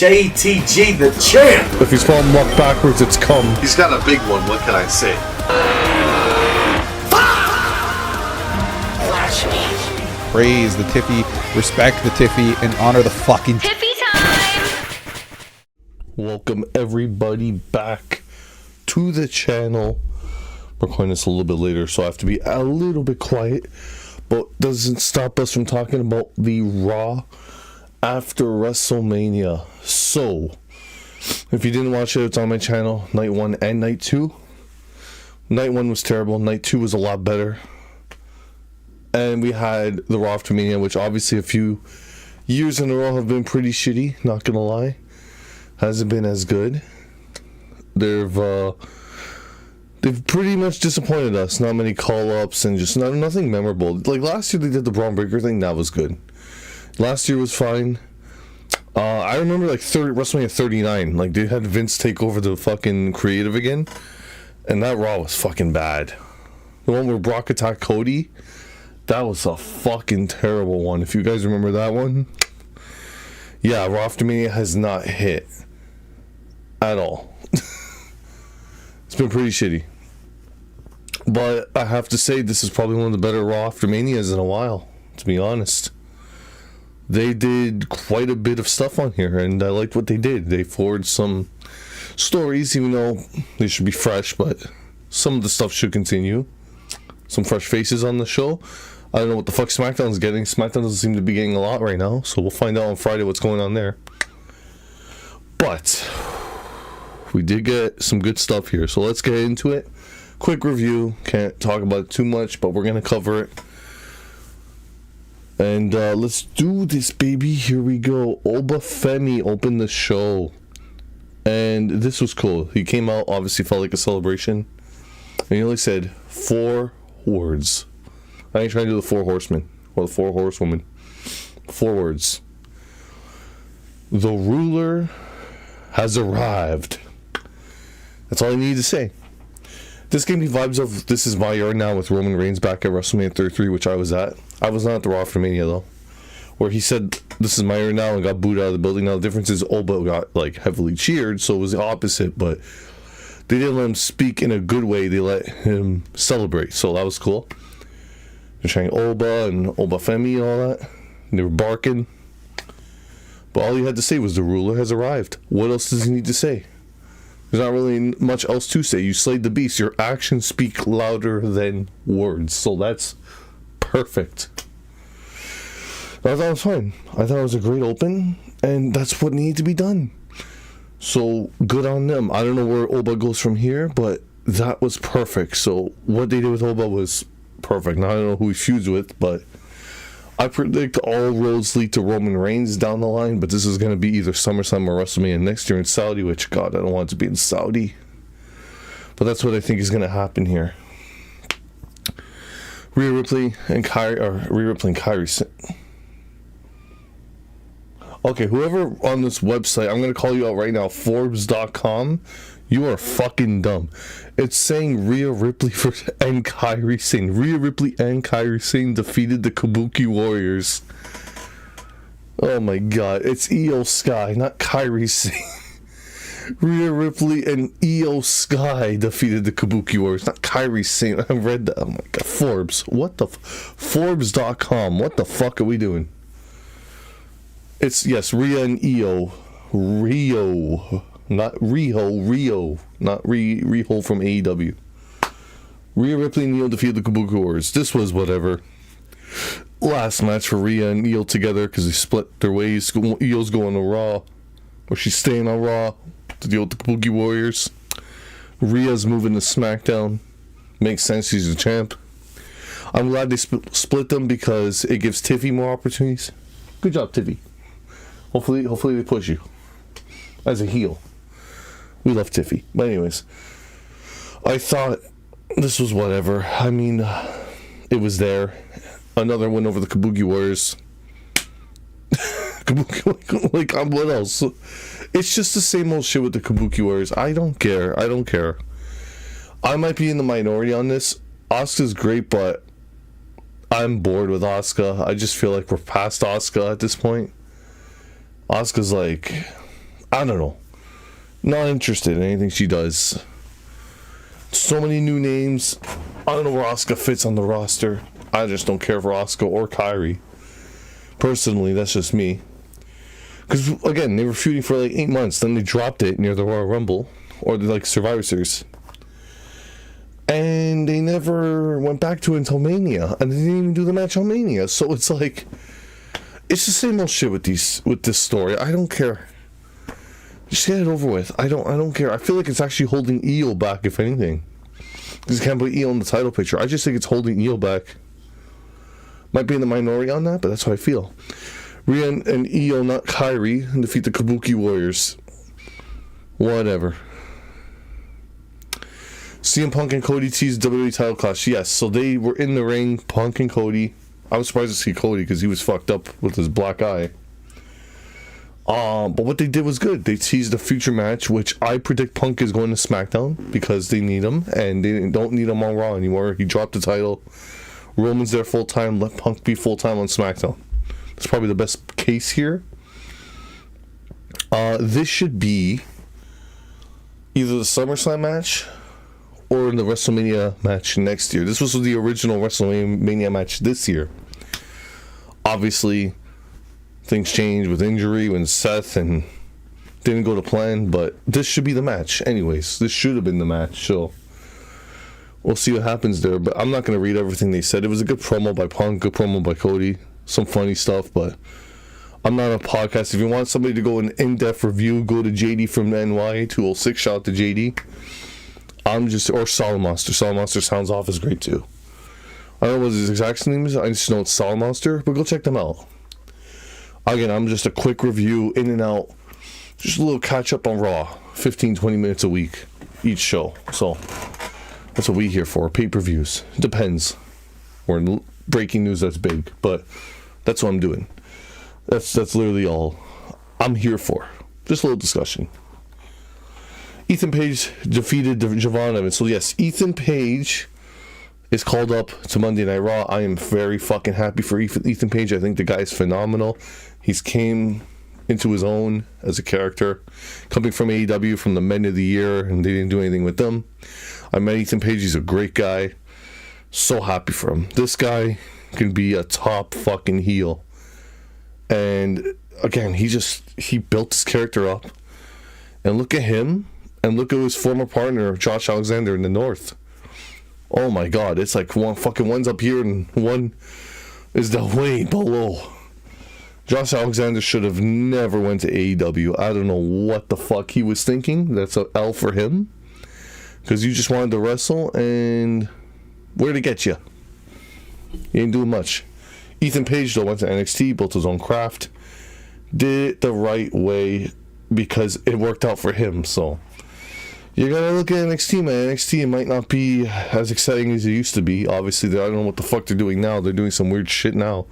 JTG the champ. If he's falling walk backwards, it's come. He's got a big one, what can I say? Praise the Tiffy, respect the Tiffy, and honor the fucking Tiffy time! Welcome everybody back to the channel. We're recording this a little bit later, so I have to be a little bit quiet, but doesn't stop us from talking about the Raw after WrestleMania. So, if you didn't watch it, it's on my channel, night 1 and night 2. Night 1 was terrible, night 2 was a lot better. And we had the Raw after Mania, which obviously a few years in a row have been pretty shitty, not gonna lie. Hasn't been as good. They've pretty much disappointed us. Not many call-ups and just nothing memorable. Like last year they did the Braun Breaker thing, that was good. Last year was fine. I remember like WrestleMania 39, like they had Vince take over the fucking creative again, and that Raw was fucking bad. The one where Brock attacked Cody, that was a fucking terrible one. If you guys remember that one, yeah, Raw after Mania has not hit at all. It's been pretty shitty. But I have to say, this is probably one of the better Raw after Manias in a while, to be honest. They did quite a bit of stuff on here, and I liked what they did. They forged some stories, even though they should be fresh, but some of the stuff should continue. Some fresh faces on the show. I don't know what the fuck SmackDown's getting. SmackDown doesn't seem to be getting a lot right now, so we'll find out on Friday what's going on there. But we did get some good stuff here, so let's get into it. Quick review. Can't talk about it too much, but we're going to cover it. And let's do this, baby. Here we go. Obafemi opened the show, and this was cool. He came out, obviously felt like a celebration, and he only said 4 words. I ain't trying to do the 4 horsemen or the 4 horsewomen. 4 words. The ruler has arrived. That's all I need to say. This gave me vibes of This Is My Year Now with Roman Reigns back at WrestleMania 33, which I was at. I was not at the Raw after Mania though, where he said This Is My Year Now and got booed out of the building. Now the difference is Oba got like heavily cheered, so it was the opposite, but they didn't let him speak in a good way. They let him celebrate, so that was cool. They're saying Oba and Obafemi and all that. And they were barking. But all he had to say was the ruler has arrived. What else does he need to say? There's not really much else to say. You slayed the beast. Your actions speak louder than words. So that's perfect. I thought it was fine. I thought it was a great open. And that's what needed to be done. So good on them. I don't know where Oba goes from here, but that was perfect. So what they did with Oba was perfect. Now I don't know who he feuds with, but I predict all roads lead to Roman Reigns down the line, but this is going to be either SummerSlam or WrestleMania next year in Saudi, which, God, I don't want it to be in Saudi. But that's what I think is going to happen here. Rhea Ripley and Kyrie. Okay, whoever on this website, I'm going to call you out right now, Forbes.com, you are fucking dumb. It's saying Rhea Ripley and Kairi Sane. Rhea Ripley and Kairi Sane defeated the Kabuki Warriors. Oh my god. It's Io Sky, not Kairi Sane. Rhea Ripley and Io Sky defeated the Kabuki Warriors, not Kairi Sane. I read that. Oh my god. Forbes. What the Forbes.com. What the fuck are we doing? It's, yes, Rhea and Io. Rio. Not Rio, not Riho from AEW. Rhea Ripley and Io defeated the Kabuki Warriors. This was whatever. Last match for Rhea and Io together because they split their ways. Io's going to Raw, or she's staying on Raw to deal with the Kabuki Warriors. Rhea's moving to SmackDown. Makes sense, she's the champ. I'm glad they split them because it gives Tiffy more opportunities. Good job, Tiffy. Hopefully they push you as a heel. We love Tiffy. But anyways, I thought this was whatever. I mean, it was there. Another win over the Kabuki Warriors. Like, what else? It's just the same old shit with the Kabuki Warriors. I don't care. I might be in the minority on this. Asuka's great, but I'm bored with Asuka. I just feel like we're past Asuka at this point. Asuka's like I don't know. Not interested in anything she does. So many new names. I don't know where Asuka fits on the roster. I just don't care for Asuka or Kairi. Personally, that's just me. Because, again, they were feuding for like 8 months. Then they dropped it near the Royal Rumble. Or the like Survivor Series. And they never went back to it until Mania. And they didn't even do the match on Mania. So it's like... It's the same old shit with this story. I don't care. Just get it over with. I don't care. I feel like it's actually holding Io back, if anything. Because you can't put Io in the title picture. I just think it's holding Io back. Might be in the minority on that, but that's how I feel. Rhea and Io, not Kairi, defeat the Kabuki Warriors. Whatever. CM Punk and Cody teased WWE title clash. Yes, so they were in the ring, Punk and Cody. I was surprised to see Cody because he was fucked up with his black eye. But what they did was good. They teased a future match, which I predict Punk is going to SmackDown because they need him, and they don't need him on Raw anymore. He dropped the title. Roman's there full time. Let Punk be full time on SmackDown. That's probably the best case here. This should be either the SummerSlam match or in the WrestleMania match next year. This was the original WrestleMania match this year. Obviously, things changed with injury when Seth and didn't go to plan, but this should be the match. Anyways, this should have been the match, so we'll see what happens there. But I'm not going to read everything they said. It was a good promo by Punk, good promo by Cody, some funny stuff, but I'm not a podcast. If you want somebody to go an in-depth review, go to JD from the NY 206. Shout out to JD. Or Solid Monster. Solid Monster sounds off is great too. I don't know what his exact name is. I just know it's Solid Monster, but go check them out. Again, I'm just a quick review, in and out. Just a little catch up on Raw. 15-20 minutes a week, each show. So, that's what we here for. Pay-per-views. Depends. Or breaking news that's big. But that's what I'm doing. That's literally all I'm here for. Just a little discussion. Ethan Page defeated Javon Evans. So yes, Ethan Page is called up to Monday Night Raw. I am very fucking happy for Ethan Page. I think the guy is phenomenal. He's came into his own as a character. Coming from AEW, from the Men of the Year, and they didn't do anything with them. I met Ethan Page. He's a great guy. So happy for him. This guy can be a top fucking heel. And again, he built his character up. And look at him. And look at his former partner, Josh Alexander, in the North. Oh my God, it's like one's up here and one is down way below. Josh Alexander should have never went to AEW. I don't know what the fuck he was thinking. That's an L for him. Because you just wanted to wrestle, and where'd it get you? You ain't doing much. Ethan Page, though, went to NXT, built his own craft. Did it the right way because it worked out for him, so... You gotta look at NXT, man. NXT might not be as exciting as it used to be. Obviously, I don't know what the fuck they're doing now. They're doing some weird shit now.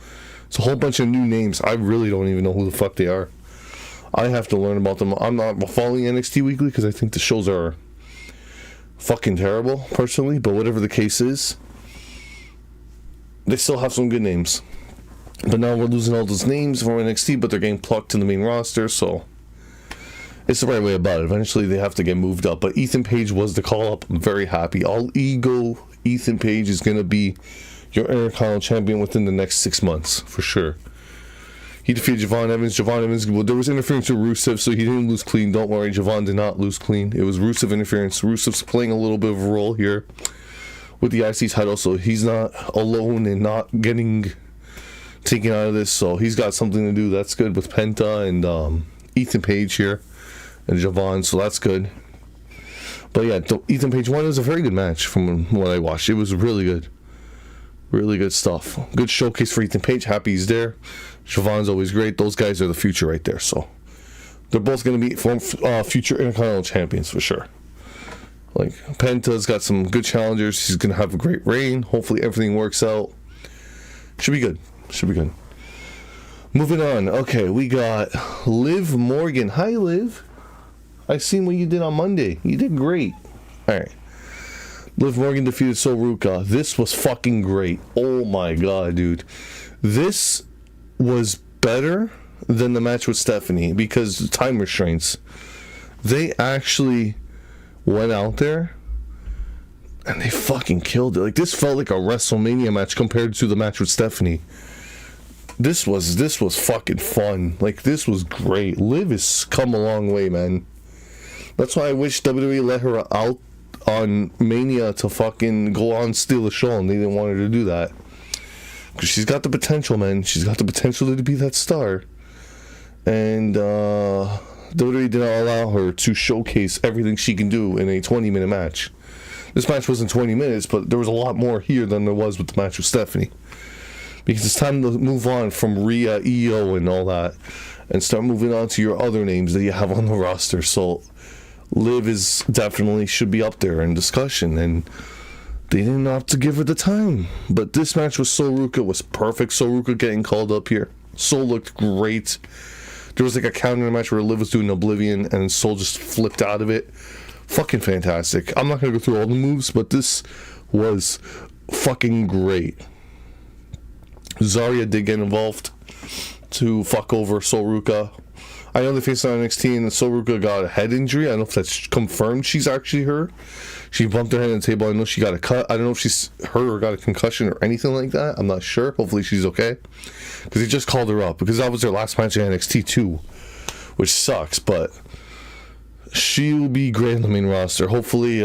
It's a whole bunch of new names. I really don't even know who the fuck they are. I have to learn about them. I'm not following NXT weekly because I think the shows are fucking terrible, personally. But whatever the case is, they still have some good names. But now we're losing all those names from NXT, but they're getting plucked in the main roster, so... It's the right way about it. Eventually, they have to get moved up. But Ethan Page was the call-up. I'm very happy. All ego Ethan Page is going to be your Intercontinental Champion within the next 6 months, for sure. He defeated Javon Evans. Javon Evans, well, there was interference with Rusev, so he didn't lose clean. Don't worry, Javon did not lose clean. It was Rusev interference. Rusev's playing a little bit of a role here with the IC title, so he's not alone and not getting taken out of this. So he's got something to do. That's good with Penta and Ethan Page here. And Javon, so that's good. But yeah, Ethan Page 1 was a very good match from what I watched. It was really good. Really good stuff. Good showcase for Ethan Page. Happy he's there. Javon's always great. Those guys are the future right there. So they're both going to be future Intercontinental Champions for sure. Like, Penta's got some good challengers. He's going to have a great reign. Hopefully everything works out. Should be good. Should be good. Moving on. Okay, we got Liv Morgan. Hi, Liv. I seen what you did on Monday. You did great. Alright. Liv Morgan defeated Ruca. This was fucking great. Oh my god, dude. This was better than the match with Stephanie because time restraints. They actually went out there and they fucking killed it. Like, this felt like a WrestleMania match compared to the match with Stephanie. This was fucking fun. Like, this was great. Liv has come a long way, man. That's why I wish WWE let her out on Mania to fucking go on steal the show, and they didn't want her to do that. Because she's got the potential, man. She's got the potential to be that star. And WWE did not allow her to showcase everything she can do in a 20-minute match. This match wasn't 20 minutes, but there was a lot more here than there was with the match with Stephanie. Because it's time to move on from Rhea, EO, and all that, and start moving on to your other names that you have on the roster. So Liv is definitely should be up there in discussion, and they didn't have to give her the time. But this match with Ruca was perfect. Ruca getting called up here. Sol looked great. There was like a counter match where Liv was doing Oblivion, and Sol just flipped out of it. Fucking fantastic. I'm not going to go through all the moves, but this was fucking great. Zarya did get involved to fuck over Ruca. I know they faced on NXT and Ruca got a head injury. I don't know if that's confirmed she's actually her. She bumped her head on the table. I know she got a cut. I don't know if she's hurt or got a concussion or anything like that. I'm not sure. Hopefully she's okay. Because he just called her up. Because that was their last match in NXT too. Which sucks, but she'll be great in the main roster. Hopefully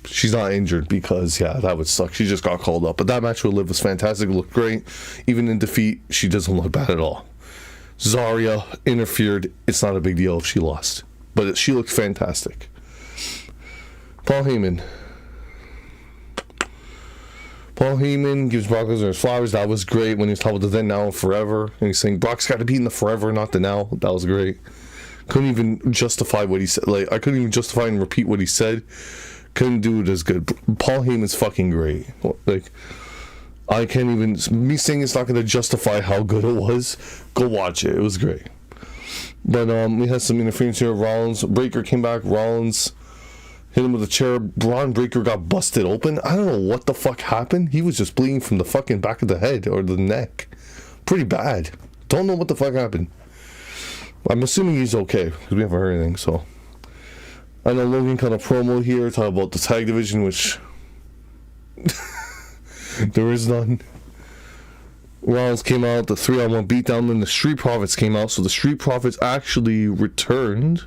she's not injured, because yeah, that would suck. She just got called up. But that match with Liv was fantastic. It looked great. Even in defeat, she doesn't look bad at all. Zarya interfered. It's not a big deal if she lost, but she looked fantastic. Paul Heyman gives Brock Lesnar his flowers. That was great when he was talking about the then, now, and forever, and he's saying Brock's got to be in the forever, not the now. That was great. Couldn't even justify what he said. Like, I couldn't even justify and repeat what he said. Couldn't do it as good. Paul Heyman's fucking great. Like, I can't even... Me saying it's not going to justify how good it was. Go watch it. It was great. But we had some interference here. Rollins. Breaker came back. Rollins hit him with a chair. Braun Breaker got busted open. I don't know what the fuck happened. He was just bleeding from the fucking back of the head or the neck. Pretty bad. Don't know what the fuck happened. I'm assuming he's okay, because we haven't heard anything, so... I know Logan cut a promo here, talk about the tag division, which... there is none. Rollins came out, the 3-on-1 beatdown, then the Street Profits came out, so the Street Profits actually returned,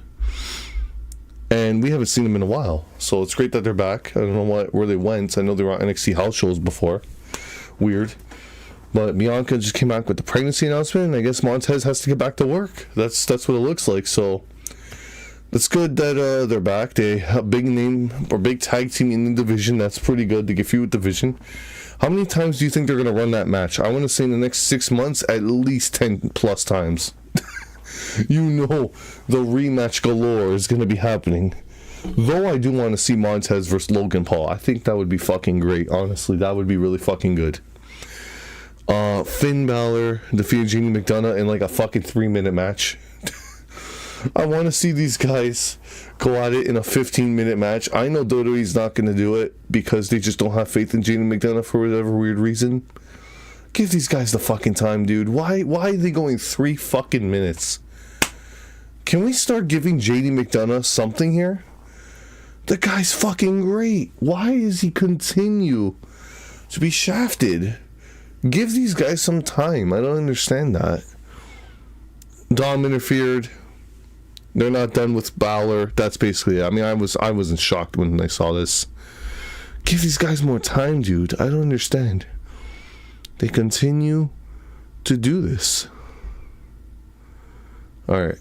and we haven't seen them in a while, so it's great that they're back. I don't know where they went. I know they were on NXT house shows before. Weird. But Bianca just came back with the pregnancy announcement, and I guess Montez has to get back to work. That's what it looks like, so... It's good that they're back. They have a big name or big tag team in the division. That's pretty good to get feud division. How many times do you think they're going to run that match? I want to say in the next 6 months, at least 10 plus times. You know the rematch galore is going to be happening. Though I do want to see Montez versus Logan Paul. I think that would be fucking great. Honestly, that would be really fucking good. Finn Balor defeated Jamie McDonough in like a fucking 3-minute match. I want to see these guys go at it in a 15-minute match. I know WWE's not going to do it because they just don't have faith in Jamie McDonough for whatever weird reason. Give these guys the fucking time, dude. Why are they going 3 fucking minutes? Can we start giving JD McDonough something here? The guy's fucking great. Why does he continue to be shafted? Give these guys some time. I don't understand that. Dom interfered. They're not done with Balor. That's basically it. I mean, I wasn't shocked when I saw this. Give these guys more time, dude. I don't understand. They continue to do this. Alright.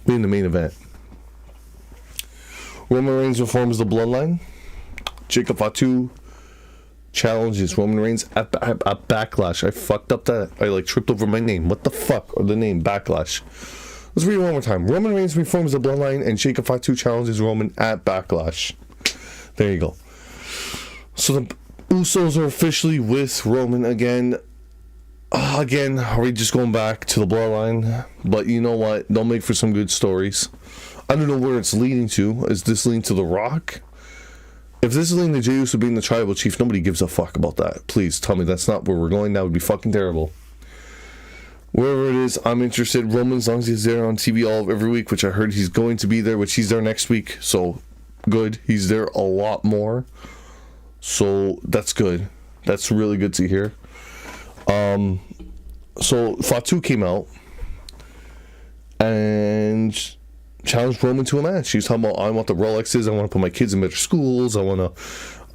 We in the main event. Roman Reigns reforms the bloodline. Jacob Fatu challenges Roman Reigns at Backlash. I fucked up that. I tripped over my name. What the fuck? Or the name Backlash. Let's read it one more time. Roman Reigns reforms the bloodline and Jacob Fatu challenges Roman at Backlash. There you go. So the Usos are officially with Roman again. Again, are we just going back to the bloodline? But you know what? They'll make for some good stories. I don't know where it's leading to. Is this leading to The Rock? If this is leading to Jey Uso being the tribal chief, nobody gives a fuck about that. Please tell me that's not where we're going. That would be fucking terrible. Wherever it is, I'm interested. Roman, as long as he's there on TV every week, which I heard he's going to be there, which he's there next week. So, good. He's there a lot more. So, that's good. That's really good to hear. So, Fatu came out and challenged Roman to a match. He was talking about, I want the Rolexes, I want to put my kids in better schools, I want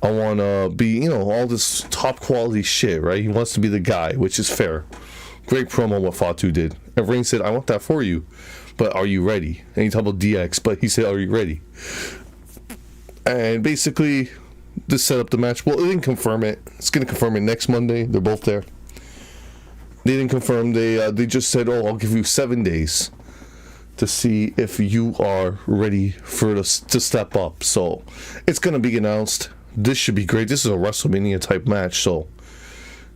to be, you know, all this top quality shit, right? He wants to be the guy, which is fair. Great promo what Fatu did. And Reigns said, I want that for you, but are you ready? And he talked about DX, but he said, are you ready? And basically, this set up the match. Well, it didn't confirm it. It's going to confirm it next Monday. They're both there. They didn't confirm. They just said, oh, I'll give you 7 days to see if you are ready to step up. So, it's going to be announced. This should be great. This is a WrestleMania type match, so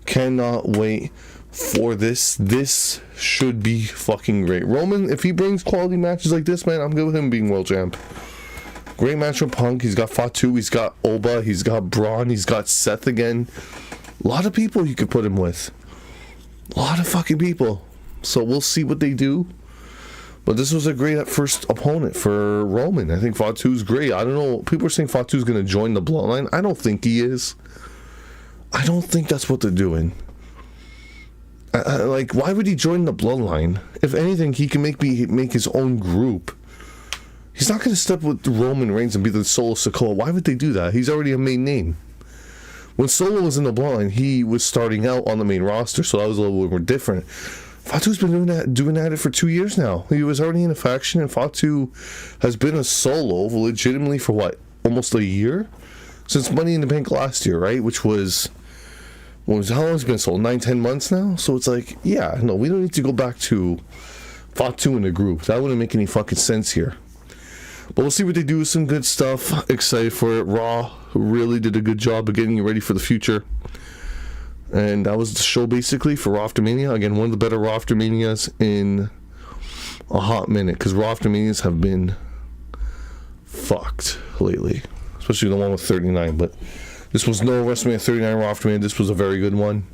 cannot wait for this. This should be fucking great. Roman, if he brings quality matches like this, man, I'm good with him being world champ. Great match with Punk. He's got Fatu, he's got Oba, he's got Braun, he's got Seth again. A lot of people you could put him with. A lot of fucking people. So we'll see what they do. But this was a great first opponent for Roman. I think Fatu's great. I don't know. People are saying Fatu's going to join the bloodline. I don't think he is. I don't think that's what they're doing. Like, why would he join the bloodline? If anything, he can make his own group. He's not going to step with Roman Reigns and be the Solo Sikoa. Why would they do that? He's already a main name. When Solo was in the bloodline, he was starting out on the main roster, so that was a little bit more different. Fatu's been doing that for 2 years now. He was already in a faction, and Fatu has been a solo legitimately for what? Almost a year? Since Money in the Bank last year, right? Which was how long has it been sold? 9-10 months now? So it's like, yeah, no, we don't need to go back to Fatu in the group. That wouldn't make any fucking sense here. But we'll see what they do with some good stuff. Excited for it. Raw really did a good job of getting you ready for the future. And that was the show basically for Raw After Mania. Again, one of the better Raw After Manias in a hot minute. Because Raw After Manias have been fucked lately. Especially the one with 39. But this was no WrestleMania 39 Raw After Mania. This was a very good one.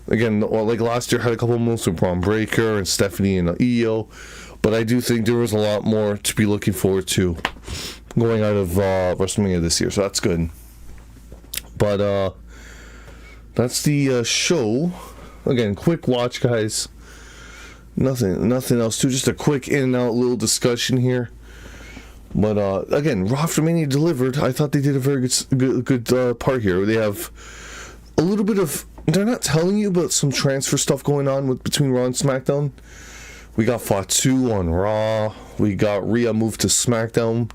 Again, like last year, had a couple of moves with Braun Breaker and Stephanie and Io. But I do think there was a lot more to be looking forward to going out of WrestleMania this year. So that's good. But that's the show. Again, quick watch, guys. Nothing else too. Just a quick in and out little discussion here. But again, Raw After Mania delivered. I thought they did a very good part here. They have a little bit of. They're not telling you, but some transfer stuff going on between Raw and SmackDown. We got Fatu on Raw. We got Rhea moved to SmackDown.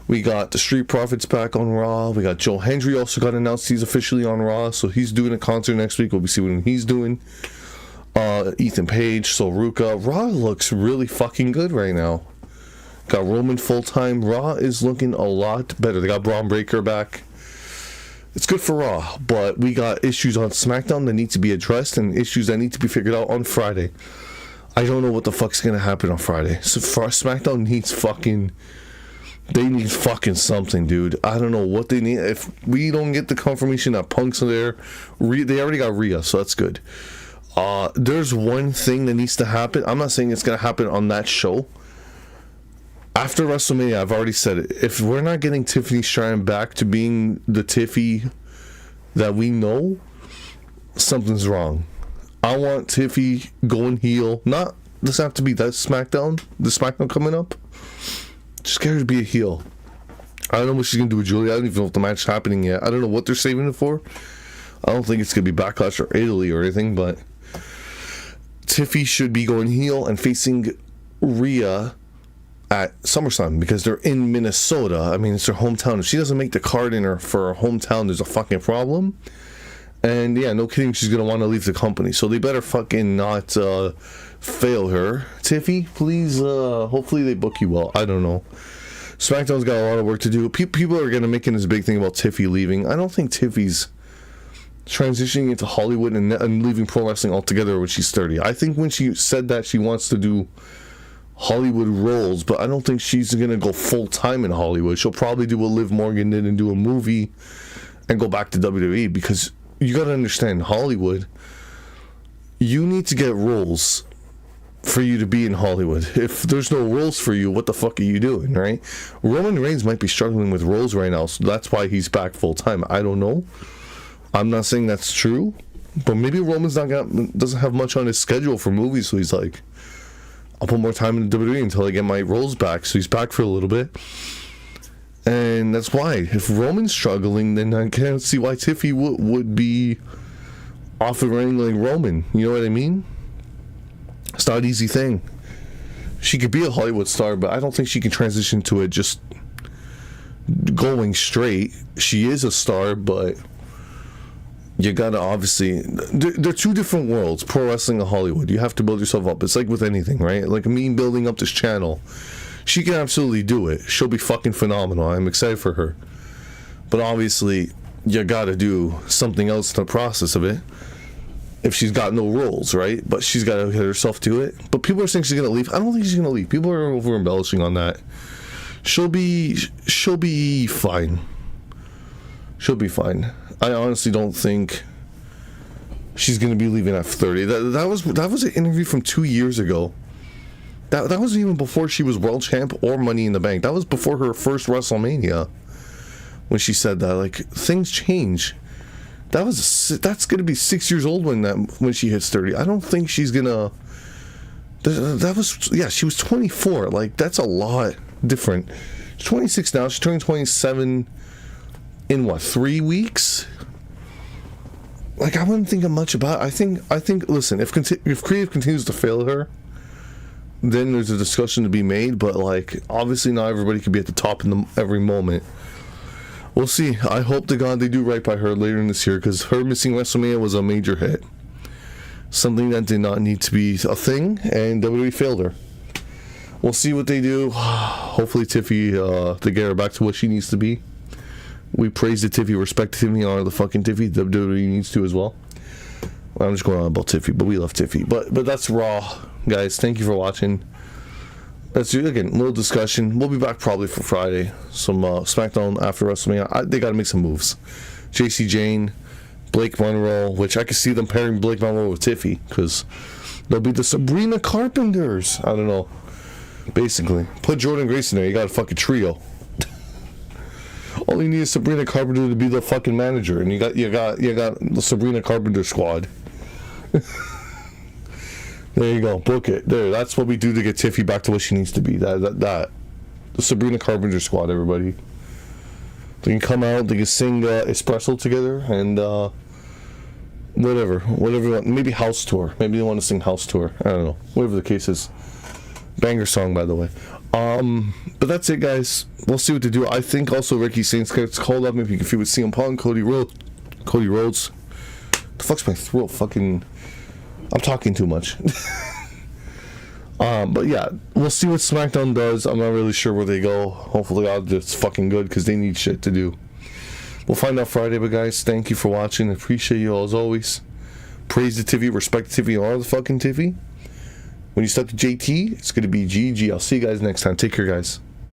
We got the Street Profits back on Raw. We got Joe Hendry also got announced he's officially on Raw. So he's doing a concert next week. We'll see what he's doing. Ethan Page, so Ruca. Raw looks really fucking good right now. Got Roman full-time. Raw is looking a lot better. They got Braun Breaker back. It's good for Raw, but we got issues on SmackDown that need to be addressed and issues that need to be figured out on Friday. I don't know what the fuck's gonna happen on Friday. So for SmackDown needs fucking... They need fucking something, dude. I don't know what they need. If we don't get the confirmation that Punk's there, they already got Rhea, so that's good. There's one thing that needs to happen. I'm not saying it's gonna happen on that show. After WrestleMania, I've already said it. If we're not getting Tiffany Stratton back to being the Tiffy that we know, something's wrong. I want Tiffy going heel. Not doesn't have to be that SmackDown. The SmackDown coming up. Just get her to be a heel. I don't know what she's gonna do with Julia. I don't even know if the match is happening yet. I don't know what they're saving it for. I don't think it's gonna be Backlash or Italy or anything, but Tiffy should be going heel and facing Rhea at SummerSlam because they're in Minnesota. I mean, it's her hometown. If she doesn't make the card in for her hometown, there's a fucking problem. And yeah, no kidding, she's gonna want to leave the company. So they better fucking not fail her. Tiffy, please, hopefully they book you well. I don't know. SmackDown's got a lot of work to do. People are gonna make this big thing about Tiffy leaving. I don't think Tiffy's transitioning into Hollywood and leaving pro wrestling altogether when she's 30. I think when she said that she wants to do Hollywood roles, but I don't think she's gonna go full time in Hollywood. She'll probably do what Liv Morgan did and do a movie and go back to WWE, because you gotta understand, Hollywood, you need to get roles for you to be in Hollywood. If there's no roles for you, what the fuck are you doing, right? Roman Reigns might be struggling with roles right now, so that's why he's back full time. I don't know. I'm not saying that's true, but maybe Roman's doesn't have much on his schedule for movies, so he's like, I'll put more time in the WWE until I get my roles back. So he's back for a little bit, and that's why. If Roman's struggling, then I can't see why Tiffy would be off and running like Roman. You know what I mean? It's not an easy thing. She could be a Hollywood star, but I don't think she can transition to it just going straight. She is a star, but you gotta obviously... They're two different worlds, pro wrestling and Hollywood. You have to build yourself up. It's like with anything, right? Like me building up this channel. She can absolutely do it. She'll be fucking phenomenal. I'm excited for her. But obviously, you gotta do something else in the process of it. If she's got no roles, right? But she's got to get herself to it. But people are saying she's going to leave. I don't think she's going to leave. People are over embellishing on that. She'll be fine. She'll be fine. I honestly don't think she's going to be leaving at 30. That was an interview from 2 years ago. That was even before she was world champ or Money in the Bank. That was before her first WrestleMania when she said that. Like, things change. That's gonna be 6 years old when she hits 30. I don't think she's gonna. She was 24. Like, that's a lot different. She's 26 now. She's turning 27 in what, 3 weeks? Like, I wouldn't think of much about it. I think. Listen, if creative continues to fail her, then there's a discussion to be made. But like, obviously, not everybody could be at the top in every moment. We'll see. I hope to God they do right by her later in this year, because her missing WrestleMania was a major hit. Something that did not need to be a thing, and WWE failed her. We'll see what they do. Hopefully Tiffy, they get her back to what she needs to be. We praise the Tiffy, respect Tiffy, honor the fucking Tiffy. WWE needs to as well. I'm just going on about Tiffy, but we love Tiffy. But that's Raw, guys. Thank you for watching. Let's do, again, a little discussion. We'll be back probably for Friday. Some SmackDown after WrestleMania. They got to make some moves. JC Jane, Blake Monroe, which I could see them pairing Blake Monroe with Tiffy, because they'll be the Sabrina Carpenters. I don't know. Basically, put Jordan Grace in there. You got a fucking trio. All you need is Sabrina Carpenter to be the fucking manager, and you got the Sabrina Carpenter squad. There you go. Book it. There. That's what we do to get Tiffy back to what she needs to be. That. The Sabrina Carpenter squad, everybody. They can come out. They can sing Espresso together and whatever. Maybe house tour. Maybe they want to sing house tour. I don't know. Whatever the case is. Banger song, by the way. But that's it, guys. We'll see what they do. I think also Ricky Saints gets called up. Maybe you can feud with CM Punk, Cody Rhodes. The fuck's my throat? Fucking. I'm talking too much. But yeah, we'll see what SmackDown does. I'm not really sure where they go. Hopefully it's fucking good, because they need shit to do. We'll find out Friday, but guys, thank you for watching. I appreciate you all as always. Praise the TV, respect the TV, and all the fucking TV. When you start the JT, it's going to be GG. I'll see you guys next time. Take care, guys.